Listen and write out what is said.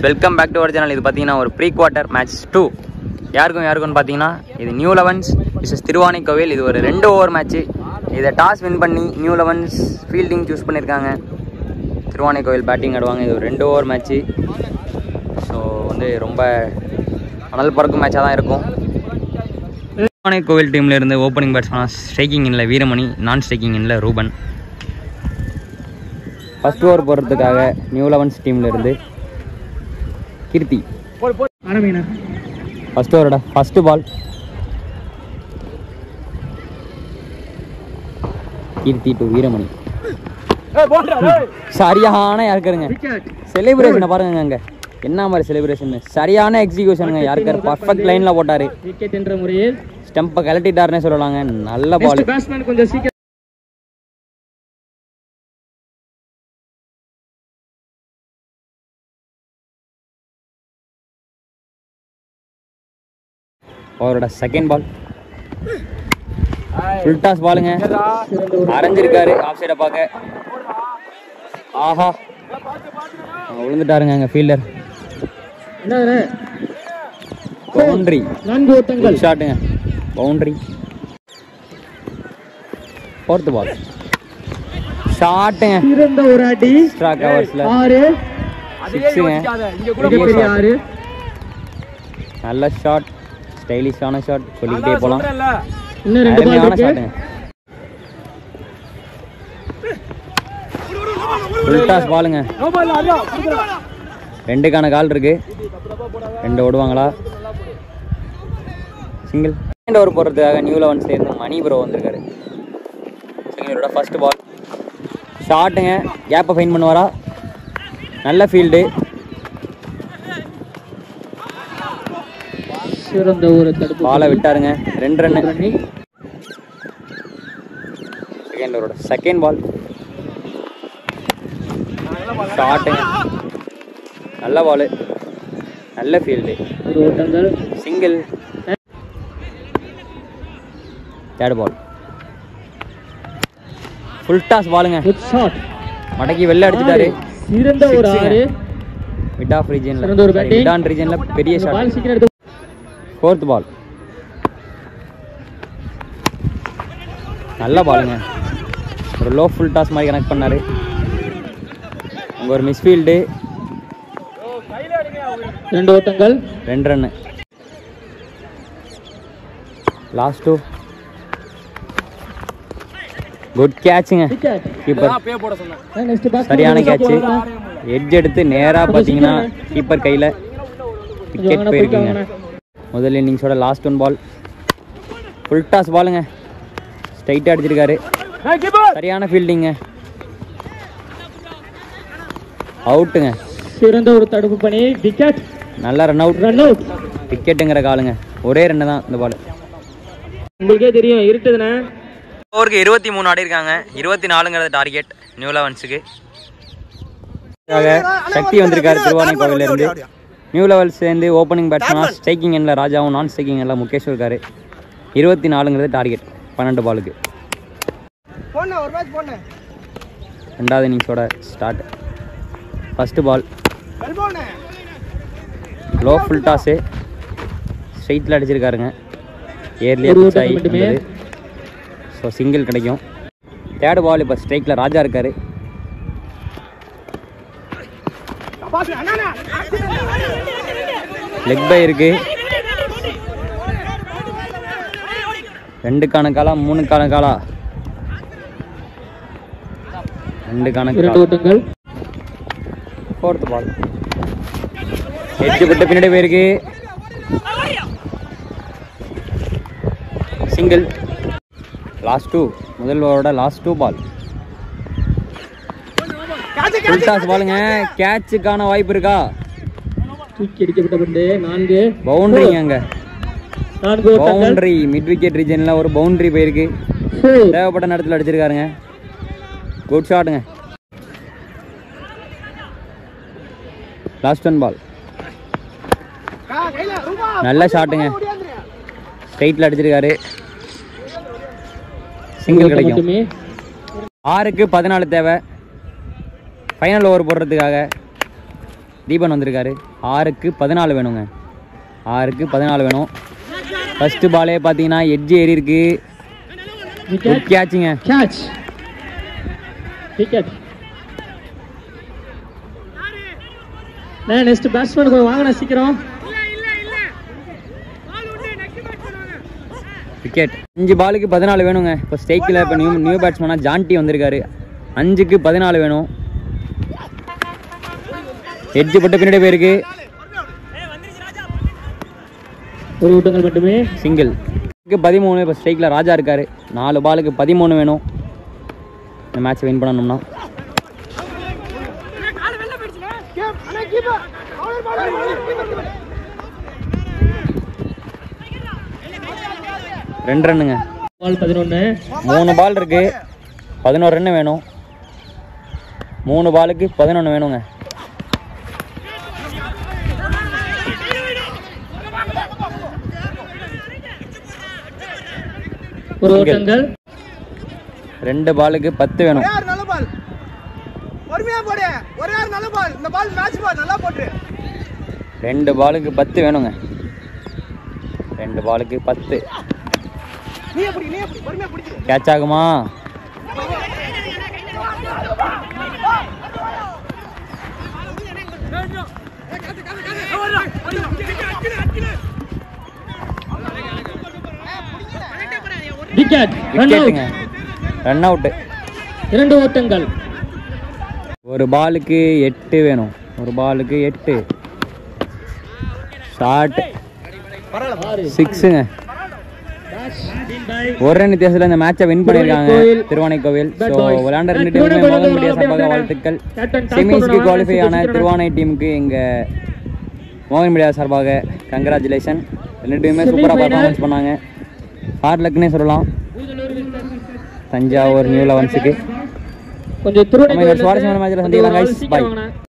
Welcome back to our channel. இது பார்த்தீங்கன்னா ஒரு ப்ரீ குவார்ட்டர் மேட்ச் 2 யாருக்குன்னு பார்த்தீங்கன்னா இது நியூ லெவன்ஸ் விசஸ் திருவானைக்கோவில். இது ஒரு 2 ஓவர் மேட்ச்சு. இதை டாஸ் வின் பண்ணி நியூ லெவன்ஸ் ஃபீல்டிங் சூஸ் பண்ணியிருக்காங்க. திருவானைக்கோவில் பேட்டிங் ஆடுவாங்க. இது ஒரு 2 ஓவர் மேட்ச்சு. ஸோ வந்து ரொம்ப அனல் பறக்கும் மேட்சாக தான் இருக்கும். திருவானைக்கோவில் டீமில் இருந்து ஓப்பனிங் பேட்ஸ்மேனாக ஸ்ட்ரைக்கிங் இன்னில் வீரமணி, நான் ஸ்ட்ரைக்கிங் இன்னில் ரூபன். ஃபஸ்ட் ஓவர் போடுறதுக்காக நியூ லெவன்ஸ் டீமில் இருந்து கீர்த்தி. ஃபஸ்ட் ஓவரோட first ball Keerthi to Veeramani. சரியான யாருக்காருங்க செலிப்ரேஷனை பாருங்க. அங்கே என்ன மாதிரி செலிப்ரேஷன், சரியான எக்ஸிக்யூஷனுங்க. யாருக்கார் பர்ஃபெக்ட் லைனில் போட்டார். ஸ்டெம்பை கழட்டிட்டாருன்னே சொல்லலாங்க. நல்ல பால். அவரோட செகண்ட் பால் ஃபுல் டாஸ் பாலுங்க. அரைஞ்சிருக்காரு ஆஃப் சைடை பார்க்க. ஆஹா, விழுந்துட்டாருங்க அங்கே ஃபீல்டர். பவுண்டரி ஷாட்டுங்க, பவுண்டரி. ஃபோர்த் பால் ஷாட்டுங்க, எக்ஸ்ட்ரா கவர்ஸ்ல சிக்ஸுங்க. நல்ல ஷாட், ஸ்டைலிஷான ஷாட் சொல்லிக்கிட்டே போகலாம். அருமையான ஷாட்டுங்க. ஃபுல் டாஸ் பாலுங்க. 2க்கான கால் இருக்கு. 2 ஓடுவாங்களா? சிங்கிள். செகண்ட் ஓவர் போடுறதுக்காக நியூ லெவன்ஸ்லேருந்து மணி ப்ரோ வந்திருக்காரு. சிங்கிளோட ஃபர்ஸ்ட் பால் ஷாட்டுங்க. கேப்பை ஃபைன் பண்ணுவாரா? நல்ல ஃபீல்டு. பாலை விட்டாருங்க. 2 ரன். செகண்ட் ஓவரோட செகண்ட் பால் ஷாட்டுங்க. நல்ல பால், நல்ல field, single. Third ball full toss பாலுங்க. மடக்கி வெளில அடிச்சுட்டாரு. மிட் ஆஃப் ரீஜன்ல பெரிய ஷாட். ஃபோர்த் பால் நல்ல பாலுங்க. ஒரு லோ ஃபுல் டாஸ் மாதிரி கனெக்ட் பண்ணாரு. அங்கே ஒரு மிஸ்ஃபீல்டு. 2 ஓட்டங்கள், 2 ரன்னு. லாஸ்ட் 2 குட் கேட்சுங்க. கீப்பர் சரியான கேட்சு. எட்ஜ் எடுத்து நேராக பார்த்தீங்கன்னா கீப்பர் கையில் விக்கெட் போயிருக்குங்க. முதல் இன்னிங்ஸோட லாஸ்ட் 1 பால் ஃபுல் டாஸ் பாலுங்க. ஸ்ட்ரைட்டாக அடிச்சிருக்காரு. சரியான ஃபீல்டிங்க. அவுட்டுங்க. சிறந்த ஒரு தடுப்பு பணி. விக்கெட். நல்ல ரன் அவுட். விக்கெட்டுங்கிற காலுங்க. ஒரே ரன்னு தான் இந்த பால். உங்களுக்கே தெரியும் இருட்டுதுண்ணே. ஓவருக்கு 23 ஆடி இருக்காங்க. 24ங்கிறது டார்கெட் நியூ லெவன்ஸுக்கு. சக்தி வந்திருக்காரு திருவானைக்கோவில இருந்து. நியூ லெவல்ஸ் சேர்ந்து ஓப்பனிங் பேட்ஸ்மேனாக ஸ்ட்ரைக்கிங் எண்ணில் ராஜாவும், நான் ஸ்ட்ரைக்கிங் எண்ணில் முகேஷ் இருக்காரு. 24ங்கிறது டார்கெட் 12 பாலுக்கு. 2வது இன்னிங்ஸோட start. First ball low full toss. ஸ்ட்ரைட்டில் அடிச்சிருக்காருங்க. ஏர்லியாக ஸோ சிங்கிள் கிடைக்கும். தேர்ட் பால் இப்போ ஸ்ட்ரைக்கில் ராஜா இருக்காரு. லெக் பை இருக்கு. 2க்கான காலா, 3க்கான காலா? 2க்கான கால். ஃபோர்த் பால் எட்ஜ் விட்டு பின்னாடி போயிருக்கு. சிங்கிள். லாஸ்ட் 2 முதல் ஓவரோட லாஸ்ட் 2 பால் ஃபுல் டாஸ் பாலுங்க. கேட்சுக்கான வாய்ப்பு இருக்கா? பவுண்டரிங்க. அங்க பவுண்டரி. மிட் விக்கெட் ரீஜன்ல ஒரு பவுண்டரி போயிருக்கு. தேவைப்பட்ட நேரத்தில் அடிச்சிருக்காருங்க. குட் ஷாட்டுங்க. லாஸ்ட் 1 பால் நல்ல ஷாட்டுங்க. ஸ்ட்ரைட்டில் அடிச்சிருக்காரு. சிங்கிள் கிடைக்கும். 6க்கு 14 தேவை. ஃபைனல் ஓவர் போடுறதுக்காக தீபன் வந்திருக்காரு. 6க்கு 14 வேணுங்க. 6க்கு 14 வேணும். ஃபர்ஸ்ட் பாலே பார்த்தீங்கன்னா எட்ஜ் ஏறி இருக்கு. கேட்சுங்க. Catch wicket. நெக்ஸ்ட் பேட்ஸ்மேனுக்கு வாங்கின சீக்கிரம். விக்கெட். 5 பாலுக்கு 14 வேணுங்க. இப்போ ஸ்டேக்கில் இப்போ நியூ பேட்ஸ்மேனாக ஜான்டி வந்திருக்காரு. 5க்கு 14 வேணும். எட்ஜ் போட்டு பின்னாடி போயிருக்கு. ஒரு விட்டங்கள் மட்டுமே. சிங்கிள். 13. இப்போ ஸ்ட்ரைக்கில் ராஜா இருக்காரு. 4 பாலுக்கு 13 வேணும் இந்த மேட்ச் வின் பண்ணணும்னா. ரெண்டு ரன்னுங்க. பால் 11. 3 பால் இருக்கு. 11 ரன்னு வேணும். 3 பாலுக்கு 11 வேணுங்க. ஒரு ஓட்டங்கள். 2 பாலுக்கு 10 வேணும். 2 பாலுக்கு 10 வேணுங்க. 2 பாலுக்கு 10. கேட்ச் ஆகுமா? விக்கெட். Run out. 2 ஓட்டங்கள். ஒரு பாலுக்கு 8 வேணும். ஒரு பாலுக்கு 8. ஷாட் 6ங்க. ஒரு ரன் வித்தியாசத்தில் இந்த மேட்சை வின் பண்ணியிருக்காங்க திருவானைக்கோவில். ஸோ விளையாண்ட 2 டீமுமே மோகன் மீடியா சார்பாக வாழ்த்துக்கள். செமிஸ்க்கு குவாலிஃபை ஆன திருவானை டீமுக்கு எங்கள் மோகன் மீடியா சார்பாக கங்க்ராச்சுலேஷன். 2 டீமுமே சூப்பராக பர்ஃபார்மன்ஸ் பண்ணாங்க. ஹார்ட் லக்னே சொல்லலாம் தஞ்சாவூர் நியூ லெவன்ஸுக்கு. கொஞ்சம் சுவாரஸ்யமான மேட்சில் சந்திக்கலாம்.